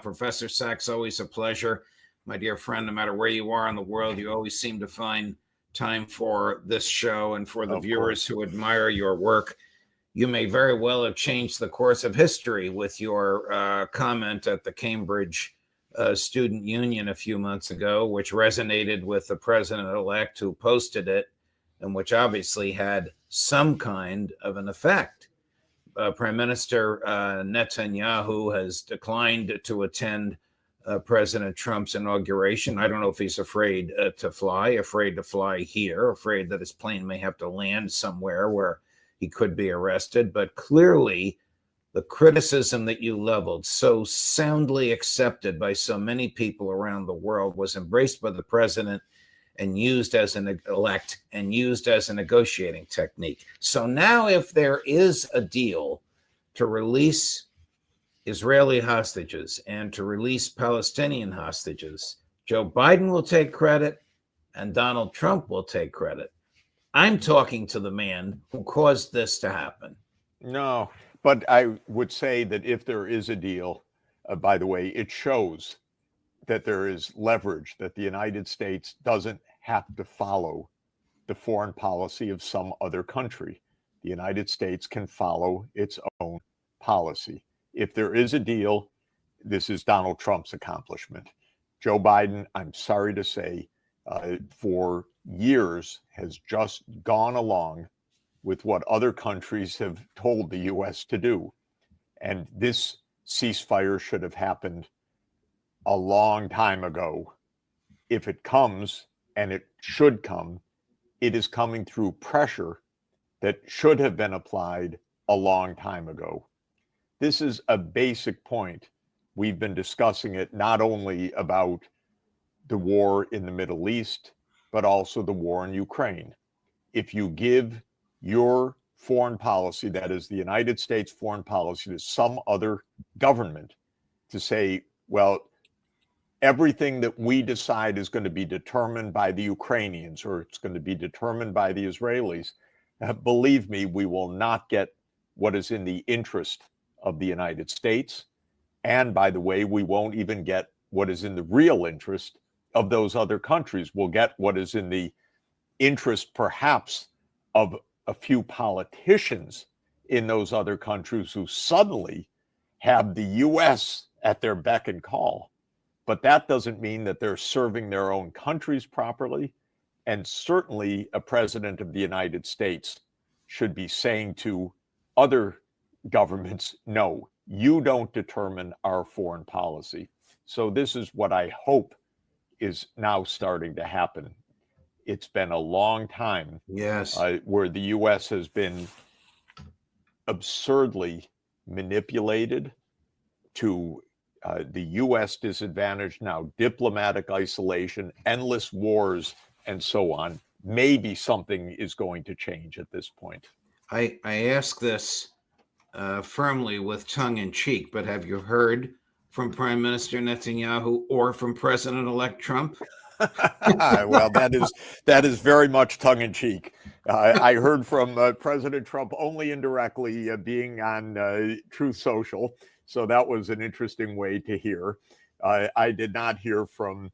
Professor Sachs, always a pleasure. My dear friend, no matter where you are in the world, you always seem to find time for this show, and for the viewers who admire your work. You may very well have changed the course of history with your comment at the Cambridge Student Union a few months ago, which resonated with the president-elect who posted it, and which obviously had some kind of an effect. Prime Minister Netanyahu has declined to attend President Trump's inauguration. I don't know if he's afraid to fly here, afraid that his plane may have to land somewhere where he could be arrested. But clearly, the criticism that you leveled, so soundly accepted by so many people around the world, was embraced by the president and used as a negotiating technique. So now, if there is a deal to release Israeli hostages and to release Palestinian hostages, Joe Biden will take credit and Donald Trump will take credit. I'm talking to the man who caused this to happen. No, but I would say that if there is a deal, by the way, it shows that there is leverage, that the United States doesn't have to follow the foreign policy of some other country. The United States can follow its own policy. If there is a deal, this is Donald Trump's accomplishment. Joe Biden, I'm sorry to say, for years has just gone along with what other countries have told the U.S. to do. And this ceasefire should have happened a long time ago. If it comes, and it should come, it is coming through pressure that should have been applied a long time ago. This is a basic point. We've been discussing it not only about the war in the Middle East, but also the war in Ukraine. If you give your foreign policy, that is the United States foreign policy, to some other government to say, well, everything that we decide is going to be determined by the Ukrainians or it's going to be determined by the Israelis, believe me, we will not get what is in the interest of the United States. And by the way, we won't even get what is in the real interest of those other countries. We'll get what is in the interest, perhaps, of a few politicians in those other countries who suddenly have the U.S. at their beck and call. But that doesn't mean that they're serving their own countries properly. And certainly a president of the United States should be saying to other governments, no, you don't determine our foreign policy. So this is what I hope is now starting to happen. It's been a long time, yes, where the U.S. has been absurdly manipulated to the U.S. disadvantage, now diplomatic isolation, endless wars, and so on. Maybe something is going to change at this point. I ask this firmly with tongue in cheek, but have you heard from Prime Minister Netanyahu or from President-elect Trump? Well, that is very much tongue in cheek. I heard from President Trump only indirectly, being on Truth Social. So that was an interesting way to hear. I did not hear from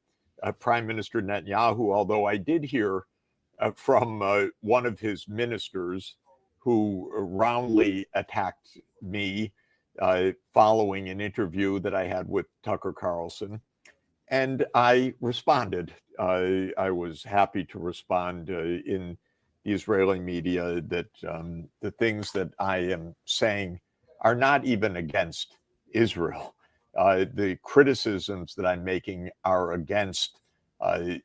Prime Minister Netanyahu, although I did hear from one of his ministers who roundly attacked me following an interview that I had with Tucker Carlson. And I responded. I was happy to respond in the Israeli media that the things that I am saying are not even against Israel. The criticisms that I'm making are against a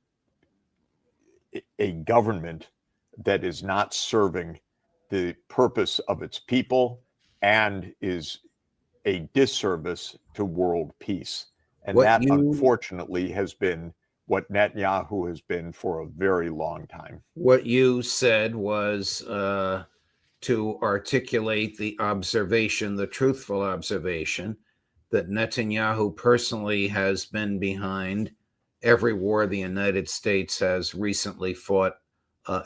government that is not serving the purpose of its people and is a disservice to world peace. And that, unfortunately, has been what Netanyahu has been for a very long time. What you said was to articulate the observation, the truthful observation, that Netanyahu personally has been behind every war the United States has recently fought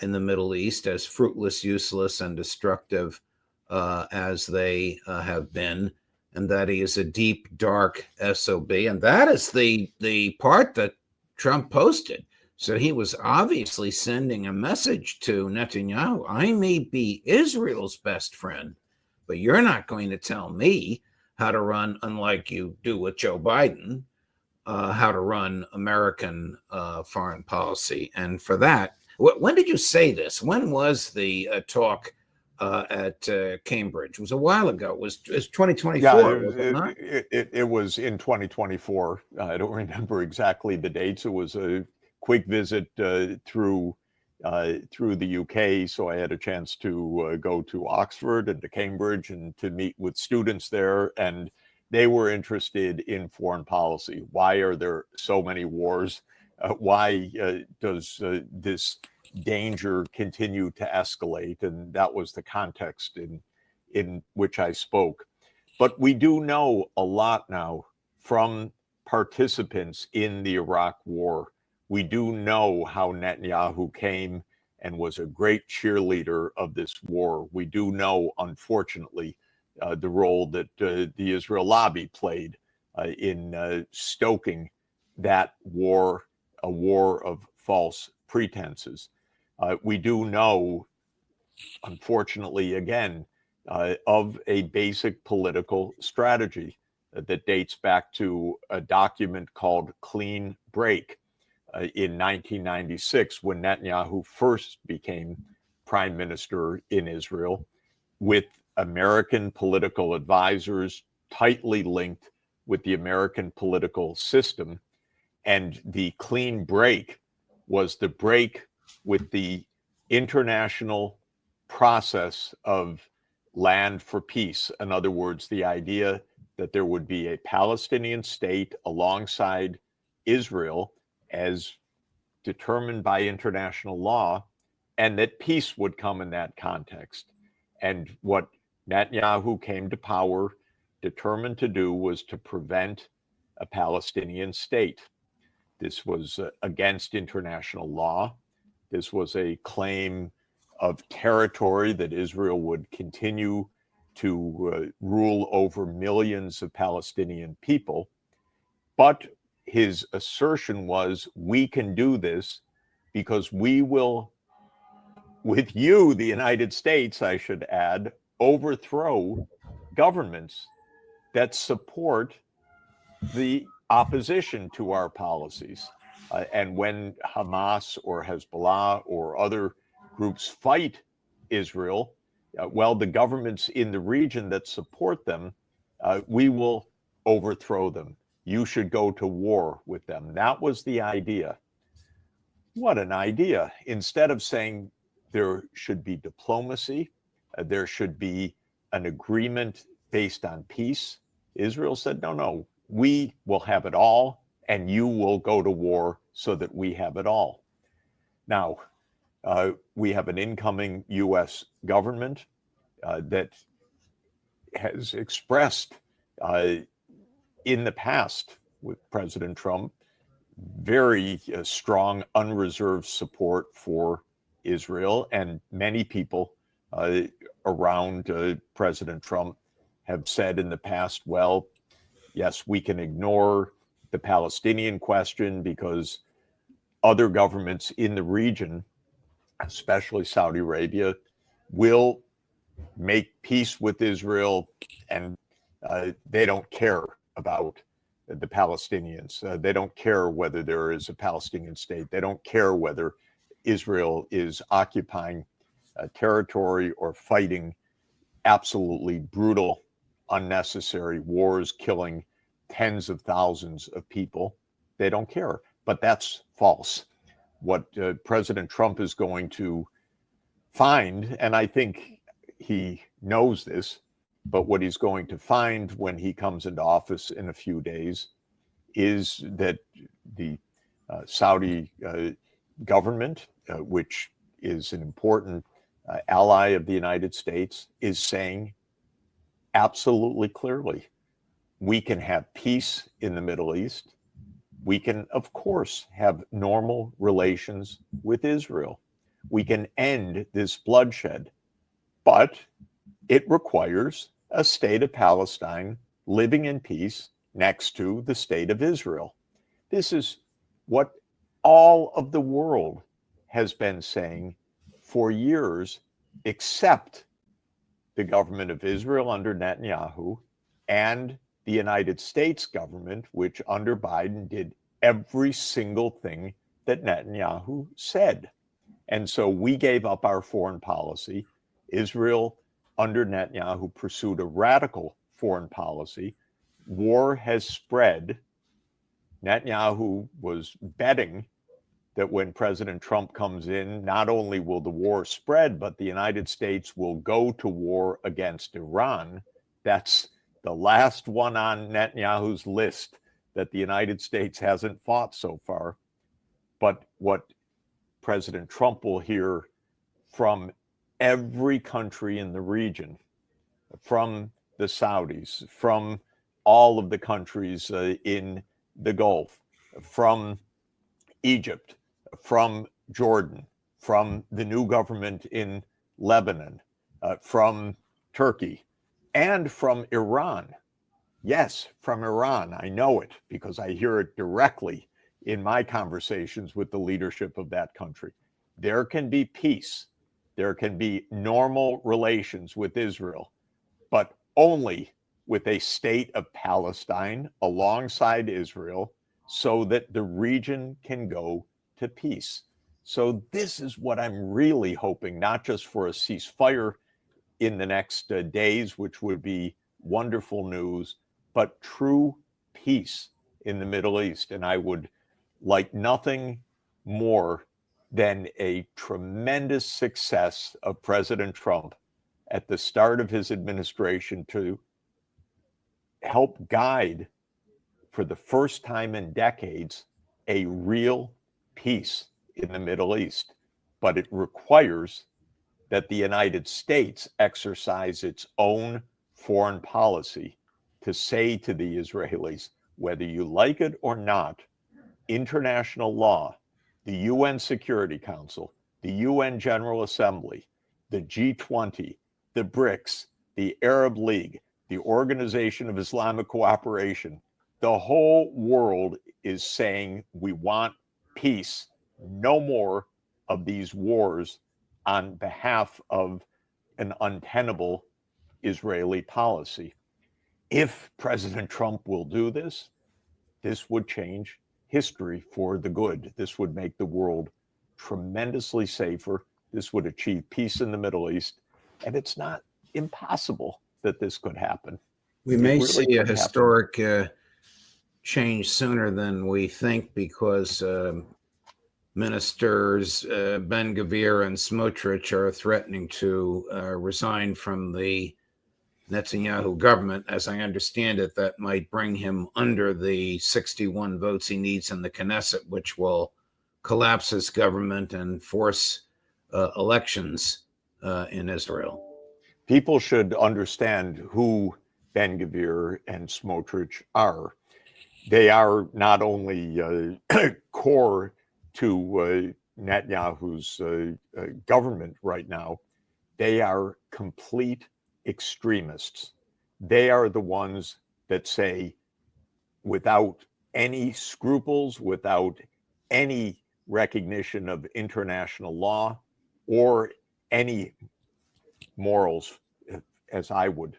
in the Middle East, as fruitless, useless, and destructive as they have been. and that he is a deep, dark SOB. And that is the part that Trump posted. So he was obviously sending a message to Netanyahu. I may be Israel's best friend, but you're not going to tell me how to run, unlike you do with Joe Biden, how to run American foreign policy. And for that, when did you say this? When was the talk at Cambridge? It was a while ago. It was 2024, Yeah, was it not? it was in 2024. I don't remember exactly the dates. It was a quick visit through the UK, so I had a chance to go to Oxford and to Cambridge and to meet with students there, and they were interested in foreign policy. Why are there so many wars? Why does this danger continue to escalate? And that was the context in which I spoke. But we do know a lot now from participants in the Iraq War. We do know how Netanyahu came and was a great cheerleader of this war. We do know, unfortunately, the role that the Israel lobby played in stoking that war, a war of false pretenses. We do know, unfortunately, again, of a basic political strategy that dates back to a document called Clean Break in 1996, when Netanyahu first became prime minister in Israel, with American political advisors tightly linked with the American political system. And the clean break was the break with the international process of land for peace. In other words, the idea that there would be a Palestinian state alongside Israel as determined by international law, and that peace would come in that context. And what Netanyahu came to power determined to do was to prevent a Palestinian state. This was against international law. This was a claim of territory that Israel would continue to rule over millions of Palestinian people. But his assertion was, we can do this because we will, with you, the United States, I should add, overthrow governments that support the opposition to our policies. And when Hamas or Hezbollah or other groups fight Israel, well, the governments in the region that support them, we will overthrow them. You should go to war with them. That was the idea. What an idea. Instead of saying there should be diplomacy, there should be an agreement based on peace, Israel said, no, we will have it all, and you will go to war so that we have it all. Now, we have an incoming U.S. government that has expressed in the past with President Trump very strong, unreserved support for Israel. And many people around President Trump have said in the past, well, yes, we can ignore the Palestinian question because other governments in the region, especially Saudi Arabia, will make peace with Israel, and they don't care about the Palestinians. They don't care whether there is a Palestinian state. They don't care whether Israel is occupying territory or fighting absolutely brutal, unnecessary wars, killing tens of thousands of people. They don't care. But that's false. What President Trump is going to find, and I think he knows this, but what he's going to find when he comes into office in a few days is that the Saudi government, which is an important ally of the United States, is saying absolutely clearly, we can have peace in the Middle East. We can, of course, have normal relations with Israel. We can end this bloodshed, but it requires a state of Palestine living in peace next to the state of Israel. This is what all of the world has been saying for years, except the government of Israel under Netanyahu and the United States government, which under Biden did every single thing that Netanyahu said. And so we gave up our foreign policy. Israel under Netanyahu pursued a radical foreign policy. War has spread. Netanyahu was betting that when President Trump comes in, not only will the war spread, but the United States will go to war against Iran. That's the last one on Netanyahu's list that the United States hasn't fought so far. But what President Trump will hear from every country in the region, from the Saudis, from all of the countries in the Gulf, from Egypt, from Jordan, from the new government in Lebanon, from Turkey, and from Iran. Yes, from Iran. I know it because I hear it directly in my conversations with the leadership of that country. There can be peace. There can be normal relations with Israel, but only with a state of Palestine alongside Israel so that the region can go to peace. So this is what I'm really hoping, not just for a ceasefire in the next days, which would be wonderful news, but true peace in the Middle East. And I would like nothing more than a tremendous success of President Trump at the start of his administration to help guide, for the first time in decades, a real peace in the Middle East. But it requires that the United States exercise its own foreign policy to say to the Israelis, whether you like it or not, international law, the UN Security Council, the UN General Assembly, the G20, the BRICS, the Arab League, the Organization of Islamic Cooperation, the whole world is saying we want peace, no more of these wars on behalf of an untenable Israeli policy. If President Trump will do this, this would change history for the good. This would make the world tremendously safer. This would achieve peace in the Middle East. And it's not impossible that this could happen. We may see a historic change sooner than we think because ministers Ben-Gvir and Smotrich are threatening to resign from the Netanyahu government. As I understand it, that might bring him under the 61 votes he needs in the Knesset, which will collapse his government and force elections in Israel. People should understand who Ben-Gvir and Smotrich are. They are not only core to Netanyahu's government right now, they are complete extremists. They are the ones that say, without any scruples, without any recognition of international law or any morals, as I would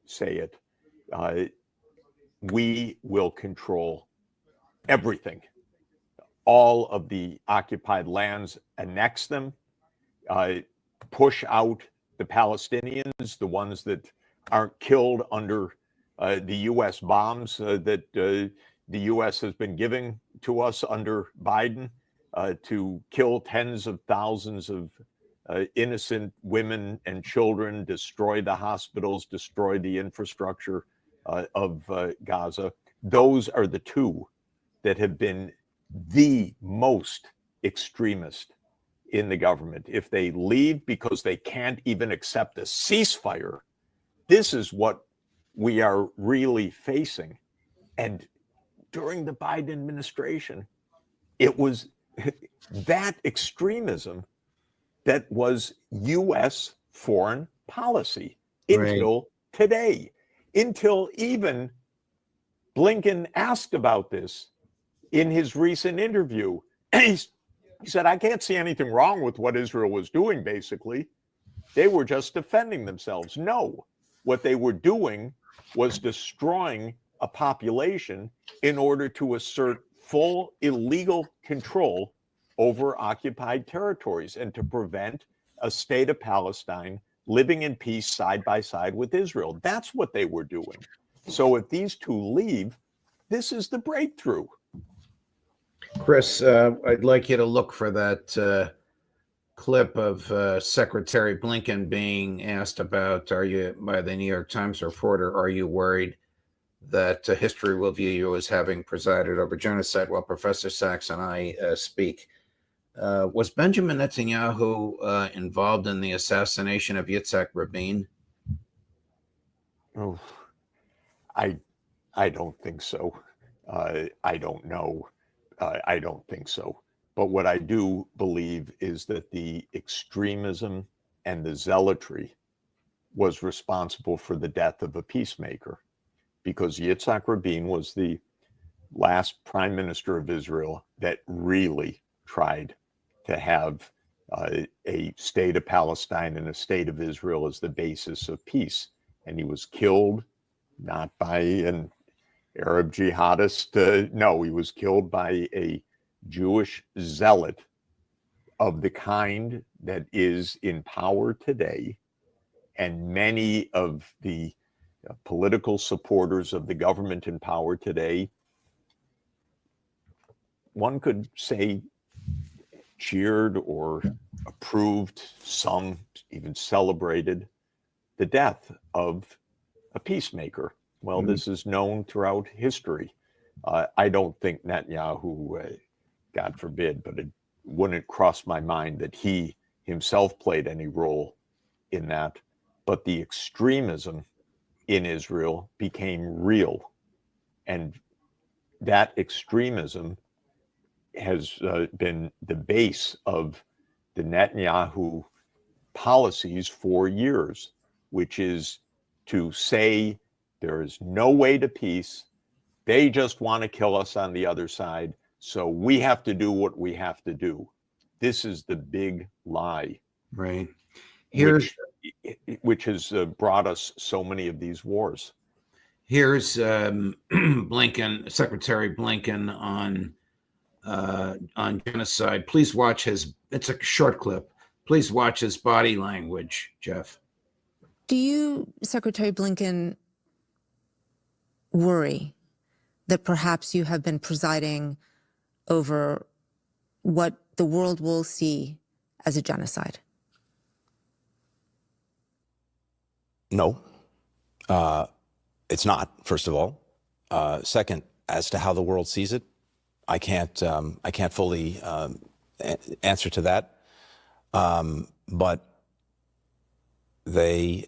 say it, we will control everything. All of the occupied lands, annex them, push out the Palestinians, the ones that aren't killed under the U.S. bombs that the U.S. has been giving to us under Biden, to kill tens of thousands of innocent women and children, destroy the hospitals, destroy the infrastructure of Gaza. Those are the two that have been the most extremist in the government. If they leave because they can't even accept a ceasefire, this is what we are really facing. And during the Biden administration, it was that extremism that was U.S. foreign policy until today. until even Blinken asked about this in his recent interview. He said, I can't see anything wrong with what Israel was doing, basically. They were just defending themselves. No, what they were doing was destroying a population in order to assert full illegal control over occupied territories and to prevent a state of Palestine living in peace side by side with Israel. That's what they were doing. So if these two leave, this is the breakthrough. Chris, I'd like you to look for that clip of Secretary Blinken being asked about, by the New York Times reporter, are you worried that history will view you as having presided over genocide while Professor Sachs and I speak? Was Benjamin Netanyahu involved in the assassination of Yitzhak Rabin? Oh, I don't think so. I don't know. I don't think so. But what I do believe is that the extremism and the zealotry was responsible for the death of a peacemaker, because Yitzhak Rabin was the last prime minister of Israel that really tried to have a state of Palestine and a state of Israel as the basis of peace. And he was killed not by an Arab jihadist. No, he was killed by a Jewish zealot of the kind that is in power today. And many of the political supporters of the government in power today, one could say, cheered or approved, some even celebrated the death of a peacemaker. Well, this is known throughout history. I don't think Netanyahu, God forbid, but it wouldn't cross my mind that he himself played any role in that. But the extremism in Israel became real. And that extremism has been the base of the Netanyahu policies for years, which is to say there is no way to peace. They just want to kill us on the other side. So we have to do what we have to do. This is the big lie. Right. Which has brought us so many of these wars. Here's Blinken, Secretary Blinken on genocide. Please watch it's a short clip. Please watch his body language, Jeff. Do you, Secretary Blinken, worry that perhaps you have been presiding over what the world will see as a genocide? No, it's not, first of all. Second, as to how the world sees it, I can't fully answer to that. But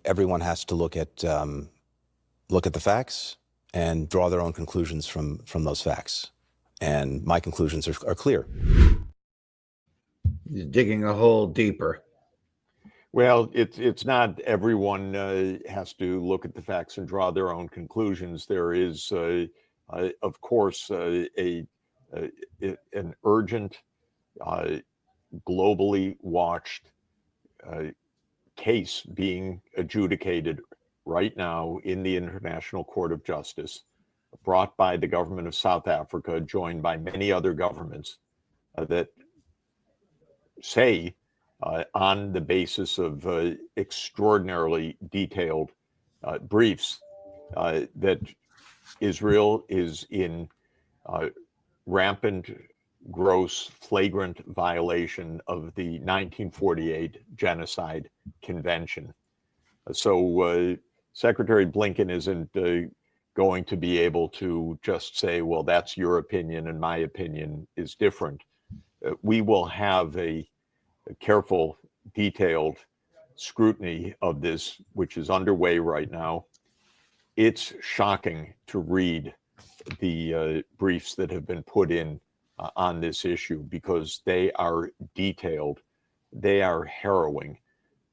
everyone has to look at the facts and draw their own conclusions from those facts. And my conclusions are clear. You're digging a hole deeper. Well, it's not everyone has to look at the facts and draw their own conclusions. There is, of course, an urgent, globally watched case being adjudicated right now in the International Court of Justice, brought by the government of South Africa, joined by many other governments that say, on the basis of extraordinarily detailed briefs, that Israel is in rampant, gross, flagrant violation of the 1948 Genocide Convention. So Secretary Blinken isn't going to be able to just say, well, that's your opinion and my opinion is different. We will have a careful, detailed scrutiny of this, which is underway right now. It's shocking to read the briefs that have been put in on this issue, because they are detailed, they are harrowing,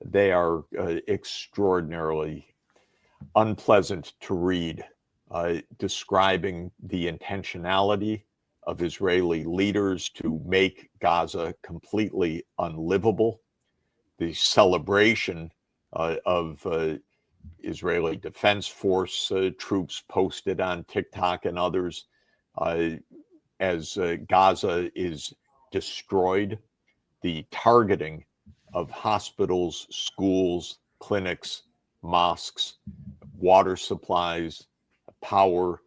they are extraordinarily unpleasant to read, describing the intentionality of Israeli leaders to make Gaza completely unlivable, the celebration of Israeli Defense Force troops posted on TikTok and others as Gaza is destroyed, the targeting of hospitals, schools, clinics, mosques, water supplies, power,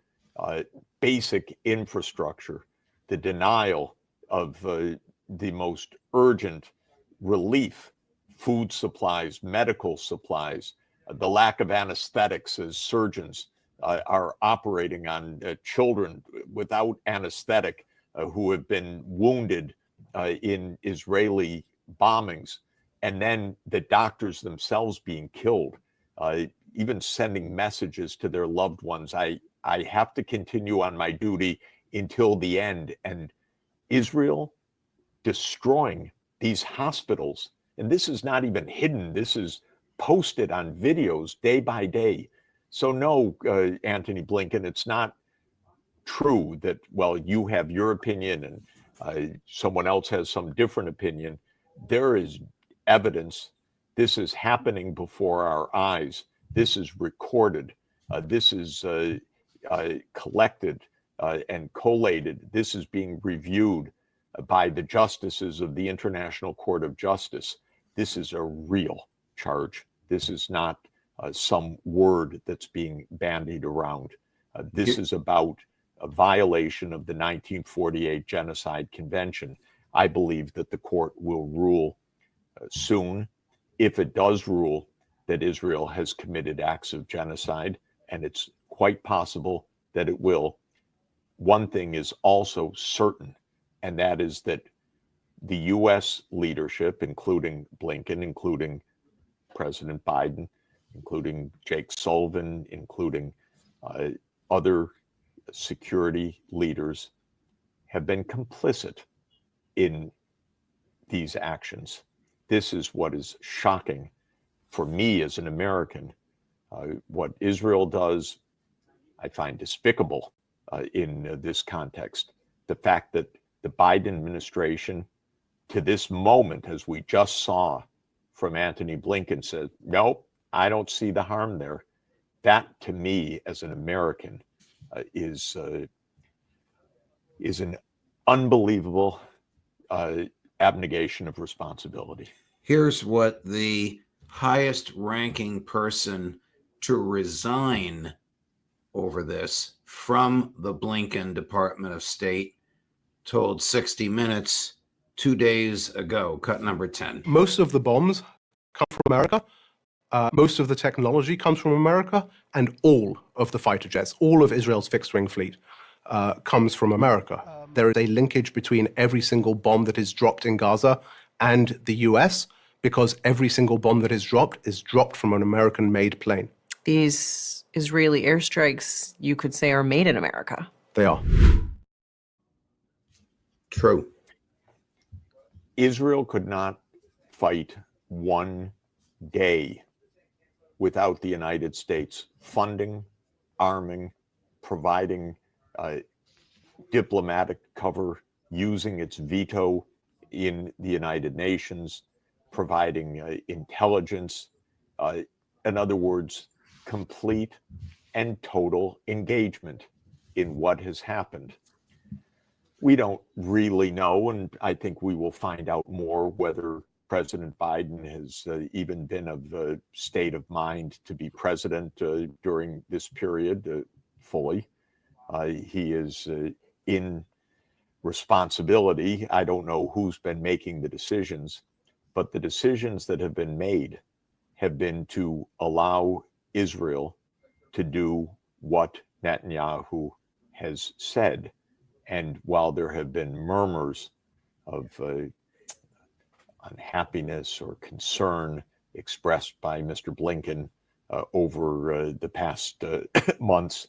basic infrastructure, the denial of the most urgent relief, food supplies, medical supplies, the lack of anesthetics as surgeons are operating on children without anesthetic who have been wounded in Israeli bombings, and then the doctors themselves being killed, even sending messages to their loved ones. I have to continue on my duty until the end. And Israel destroying these hospitals. And this is not even hidden. This is posted on videos day by day. So no, Antony Blinken, it's not true that, well, you have your opinion and someone else has some different opinion. There is evidence. This is happening before our eyes. This is recorded. This is collected and collated. This is being reviewed by the justices of the International Court of Justice. This is a real charge. This is not some word that's being bandied around. This is about a violation of the 1948 Genocide Convention. I believe that the court will rule soon. If it does rule that Israel has committed acts of genocide, and it's quite possible that it will, one thing is also certain, and that is that the U.S. leadership, including Blinken, including President Biden, including Jake Sullivan, including other security leaders, have been complicit in these actions. This is what is shocking for me as an American. What Israel does, I find despicable in this context. The fact that the Biden administration, to this moment, as we just saw from Antony Blinken, said, nope, I don't see the harm there. That, to me, as an American, is an unbelievable abnegation of responsibility. Here's what the highest ranking person to resign over this from the Blinken Department of State told 60 Minutes 2 days ago, cut number 10. Most of the bombs come from America. Most of the technology comes from America, and all of the fighter jets, all of Israel's fixed-wing fleet comes from America. There is a linkage between every single bomb that is dropped in Gaza and the US, because every single bomb that is dropped from an American-made plane. These Israeli airstrikes, you could say, are made in America. They are. True. Israel could not fight one day without the United States funding, arming, providing diplomatic cover, using its veto in the United Nations, providing intelligence. In other words, complete and total engagement in what has happened. We don't really know, and I think we will find out more, whether President Biden has even been of the state of mind to be president during this period fully. He is in responsibility. I don't know who's been making the decisions, but the decisions that have been made have been to allow Israel to do what Netanyahu has said. And while there have been murmurs of unhappiness or concern expressed by Mr. Blinken over the past months,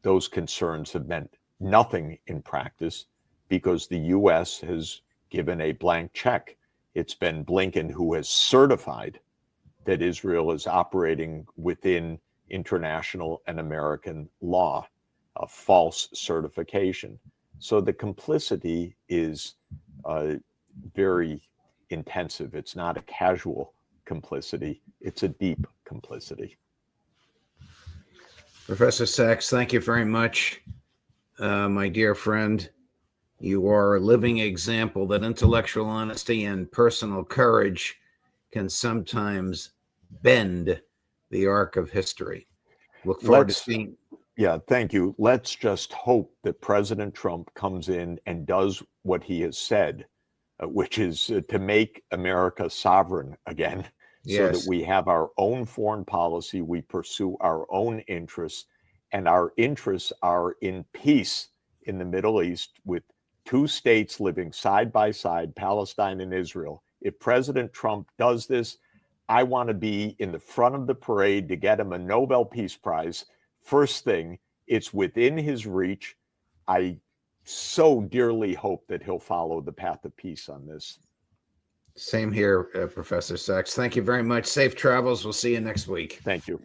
those concerns have meant nothing in practice, because the U.S. has given a blank check. It's been Blinken who has certified that Israel is operating within international and American law, a false certification. So the complicity is very intensive. It's not a casual complicity, it's a deep complicity. Professor Sachs, thank you very much. My dear friend, you are a living example that intellectual honesty and personal courage can sometimes bend the arc of history. Look forward to seeing. Yeah, thank you. Let's just hope that President Trump comes in and does what he has said, which is to make America sovereign again, so that we have our own foreign policy, we pursue our own interests, and our interests are in peace in the Middle East with two states living side by side, Palestine and Israel. If President Trump does this, I want to be in the front of the parade to get him a Nobel Peace Prize. First thing, it's within his reach. I so dearly hope that he'll follow the path of peace on this. Same here, Professor Sachs. Thank you very much. Safe travels. We'll see you next week. Thank you.